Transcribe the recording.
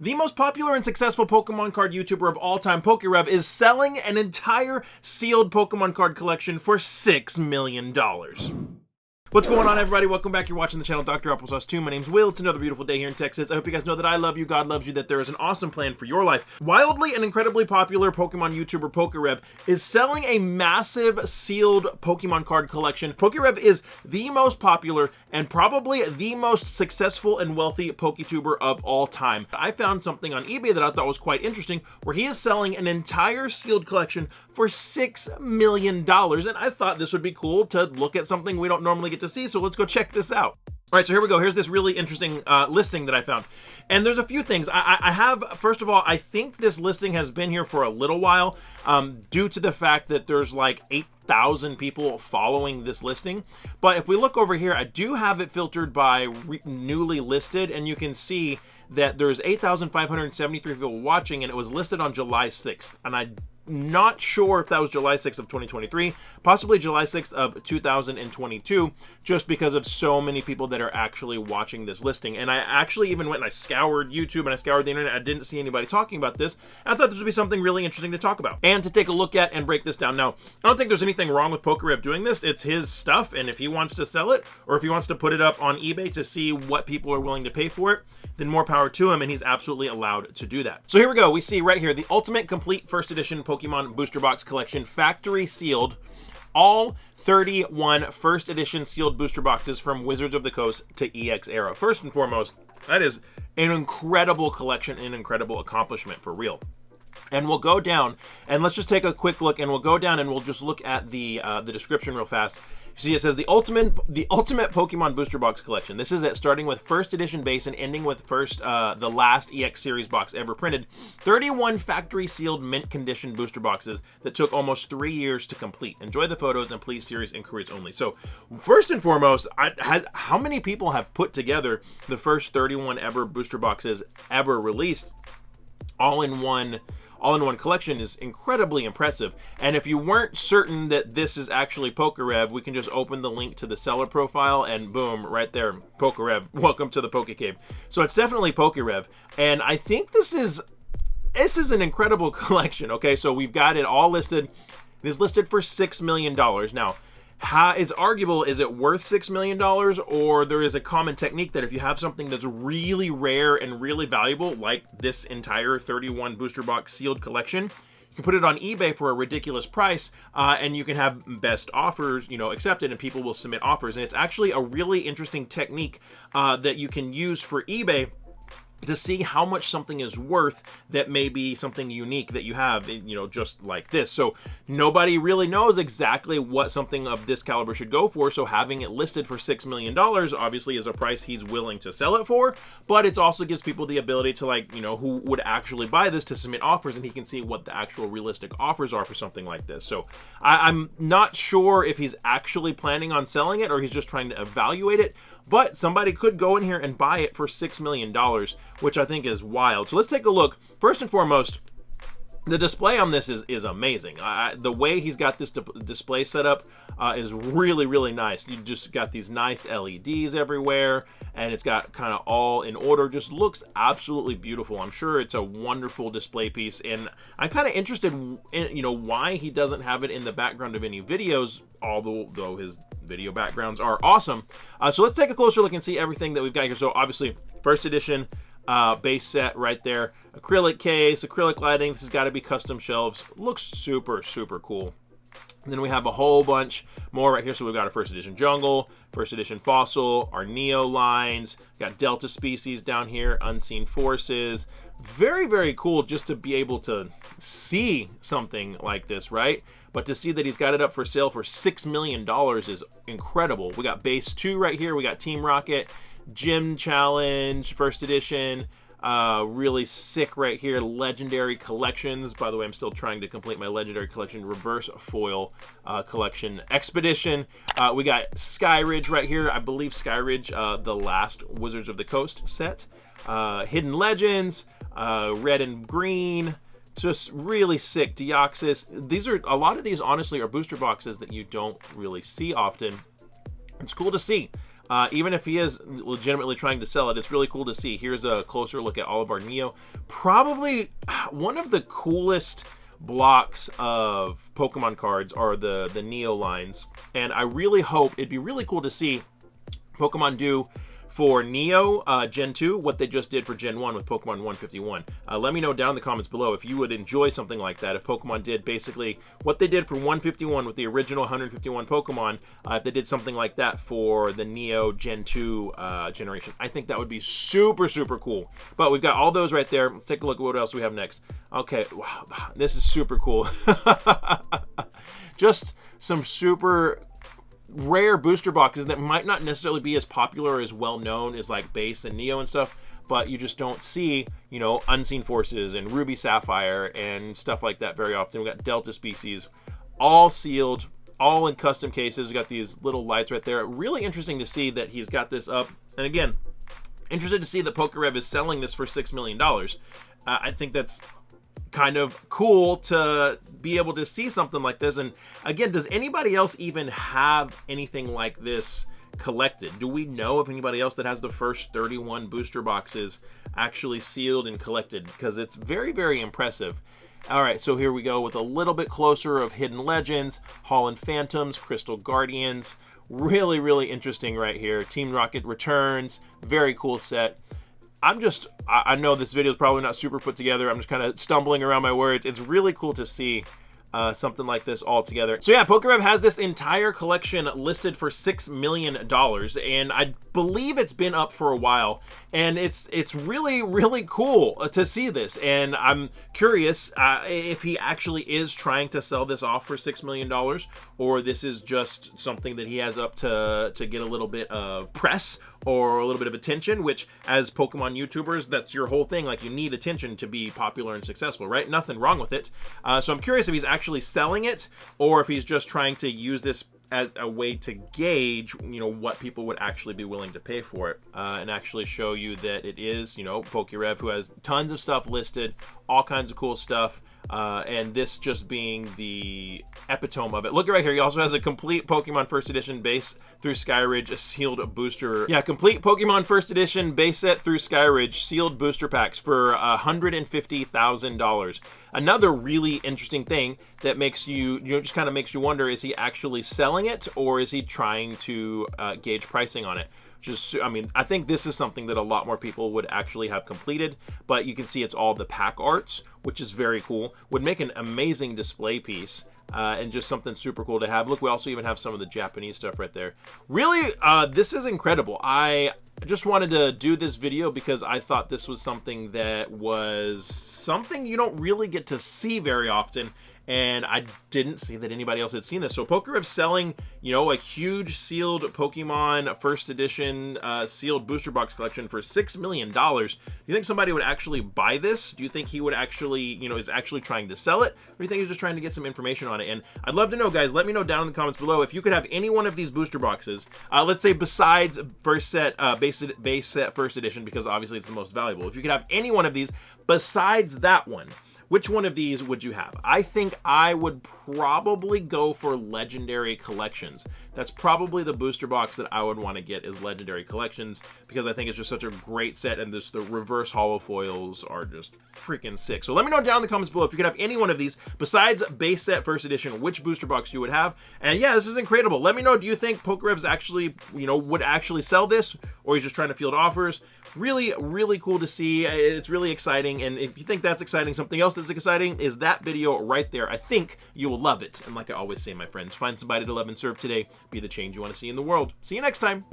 The most popular and successful Pokemon card YouTuber of all time, PokeRev, is selling an entire sealed Pokemon card collection for $6 million. What's going on, everybody? Welcome back. You're watching the channel Dr. Applesauce 2. My name's Will. It's another beautiful day here in Texas. I hope you guys know that I love you, God loves you, that there is an awesome plan for your life. Wildly and incredibly popular Pokemon YouTuber PokeRev is selling a massive sealed Pokemon card collection. PokeRev is the most popular and probably the most successful and wealthy PokeTuber of all time. I found something on eBay that I thought was quite interesting, where he is selling an entire sealed collection for $6 million. And I thought this would be cool to look at something we don't normally get to see, so let's go check this out. All right, so here we go. Here's this really interesting listing that I found. And there's a few things. I have, first of all, I think this listing has been here for a little while due to the fact that there's like 8,000 people following this listing. But if we look over here, I do have it filtered by newly listed, and you can see that there's 8,573 people watching, and it was listed on July 6th. And I'm not sure if that was July 6th of 2023, possibly July 6th of 2022, just because of so many people that are actually watching this listing. And I actually even went and I scoured YouTube and I scoured the internet. I didn't see anybody talking about this. I thought this would be something really interesting to talk about and to take a look at and break this down. Now, I don't think there's anything wrong with PokeRev doing this. It's his stuff, and if he wants to sell it or if he wants to put it up on eBay to see what people are willing to pay for it, then more power to him, and he's absolutely allowed to do that. So here we go. We see right here the Ultimate Complete First Edition Pokemon Booster Box Collection, factory sealed. All 31 first edition sealed booster boxes from Wizards of the Coast to EX Era. First and foremost, that is an incredible collection, an incredible accomplishment for real. And we'll go down and let's just take a quick look, and we'll go down and we'll just look at the description real fast. See, it says the ultimate Pokemon Booster Box Collection. This is it, starting with first edition base and ending with the last EX series box ever printed. 31 factory sealed mint condition booster boxes that took almost 3 years to complete. Enjoy the photos and please series inquiries only. So first and foremost, how many people have put together the first 31 ever booster boxes ever released all in one collection is incredibly impressive. And if you weren't certain that this is actually PokeRev, we can just open the link to the seller profile and boom, right there, PokeRev, welcome to the Poke Cave. So it's definitely PokeRev, and I think this is an incredible collection. Okay, so we've got it all listed. It is listed for $6 million. Now, it's arguable, is it worth $6 million, or there is a common technique that if you have something that's really rare and really valuable, like this entire 31 booster box sealed collection, you can put it on eBay for a ridiculous price, and you can have best offers, accepted, and people will submit offers. And it's actually a really interesting technique that you can use for eBay to see how much something is worth that may be something unique that you have, just like this. So nobody really knows exactly what something of this caliber should go for, so having it listed for $6 million obviously is a price he's willing to sell it for, but it also gives people the ability to, who would actually buy this, to submit offers, and he can see what the actual realistic offers are for something like this. So I'm not sure if he's actually planning on selling it or he's just trying to evaluate it, but somebody could go in here and buy it for $6 million, which I think is wild. So let's take a look. First and foremost, the display on this is amazing. The way he's got this display set up is really, really nice. You just got these nice LEDs everywhere, and it's got kind of all in order. Just looks absolutely beautiful. I'm sure it's a wonderful display piece, and I'm kind of interested in why he doesn't have it in the background of any videos, although his video backgrounds are awesome. So let's take a closer look and see everything that we've got here. So obviously, first edition base set right there, acrylic case, acrylic lighting. This has got to be custom shelves. Looks super, super cool. And then we have a whole bunch more right here. So we've got a first edition jungle, first edition fossil, our Neo lines, got Delta species down here, unseen forces. Very, very cool just to be able to see something like this, right? But to see that he's got it up for sale for $6 million is incredible. We got base 2 right here. We got Team Rocket, Gym Challenge, first edition, really sick right here, legendary collections. By the way, I'm still trying to complete my legendary collection, reverse foil collection, expedition. We got Skyridge right here. I believe Skyridge, the last Wizards of the Coast set. Hidden Legends, red and green, just really sick. Deoxys. A lot of these honestly are booster boxes that you don't really see often. It's cool to see. even if he is legitimately trying to sell it, it's really cool to see. Here's a closer look at all of our Neo. Probably one of the coolest blocks of Pokemon cards are the Neo lines, and I really hope, it'd be really cool to see Pokemon do for Neo Gen 2 what they just did for Gen 1 with Pokemon 151. Let me know down in the comments below if you would enjoy something like that, if Pokemon did basically what they did for 151 with the original 151 Pokemon, if they did something like that for the Neo Gen 2 generation. I think that would be super, super cool. But we've got all those right there. Let's take a look at what else we have next. Okay, wow, this is super cool. Just some super rare booster boxes that might not necessarily be as popular or as well known as like Base and Neo and stuff, but you just don't see, you know, Unseen Forces and Ruby Sapphire and stuff like that very often. We've got Delta Species, all sealed, all in custom cases. We've got these little lights right there. Really interesting to see that he's got this up. And again, interested to see that PokeRev is selling this for $6 million. I think that's kind of cool to be able to see something like this. And again, does anybody else even have anything like this collected? Do we know of anybody else that has the first 31 booster boxes actually sealed and collected? Because it's very, very impressive. All right, so here we go with a little bit closer of Hidden Legends, Holland Phantoms, Crystal Guardians. Really, really interesting right here. Team Rocket returns. Very cool set. I know this video is probably not super put together. I'm just kind of stumbling around my words. It's really cool to see something like this all together. So yeah, PokeRev has this entire collection listed for $6 million, and I believe it's been up for a while, and it's really, really cool to see this. And I'm curious if he actually is trying to sell this off for $6 million, or this is just something that he has up to get a little bit of press or a little bit of attention, which as Pokemon YouTubers, that's your whole thing. Like, you need attention to be popular and successful, right? Nothing wrong with it. So I'm curious if he's actually selling it, or if he's just trying to use this as a way to gauge, you know, what people would actually be willing to pay for it, and actually show you that it is, you know, PokeRev, who has tons of stuff listed, all kinds of cool stuff. And this just being the epitome of it. Look right here. He also has a complete Pokemon First Edition base through Skyridge, a sealed booster. Yeah, complete Pokemon First Edition base set through Skyridge, sealed booster packs for $150,000. Another really interesting thing that makes you know, just kind of makes you wonder, is he actually selling it, or is he trying to gauge pricing on it? Just, I mean, I think this is something that a lot more people would actually have completed, but you can see it's all the pack arts, which is very cool. Would make an amazing display piece, and just something super cool to have. Look, we also even have some of the Japanese stuff right there. Really, this is incredible. I just wanted to do this video because I thought this was something that was something you don't really get to see very often, and I didn't see that anybody else had seen this. So PokeRev selling, you know, a huge sealed Pokemon First Edition sealed booster box collection for $6 million. Do you think somebody would actually buy this? Do you think he would actually, you know, is actually trying to sell it? Or do you think he's just trying to get some information on it? And I'd love to know, guys. Let me know down in the comments below if you could have any one of these booster boxes. Let's say besides first set, base set First Edition, because obviously it's the most valuable. If you could have any one of these besides that one, which one of these would you have? I think I would probably go for Legendary Collections. That's probably the booster box that I would want to get, is Legendary Collections, because I think it's just such a great set, and the reverse holo foils are just freaking sick. So let me know down in the comments below if you could have any one of these besides base set First Edition, which booster box you would have. And yeah, this is incredible. Let me know, do you think PokeRev's actually, you know, would actually sell this, or he's just trying to field offers? Really, really cool to see. It's really exciting, and if you think that's exciting, something else that's exciting is that video right there. I think you will love it. And like I always say, my friends, find somebody to love and serve today. Be the change you want to see in the world. See you next time.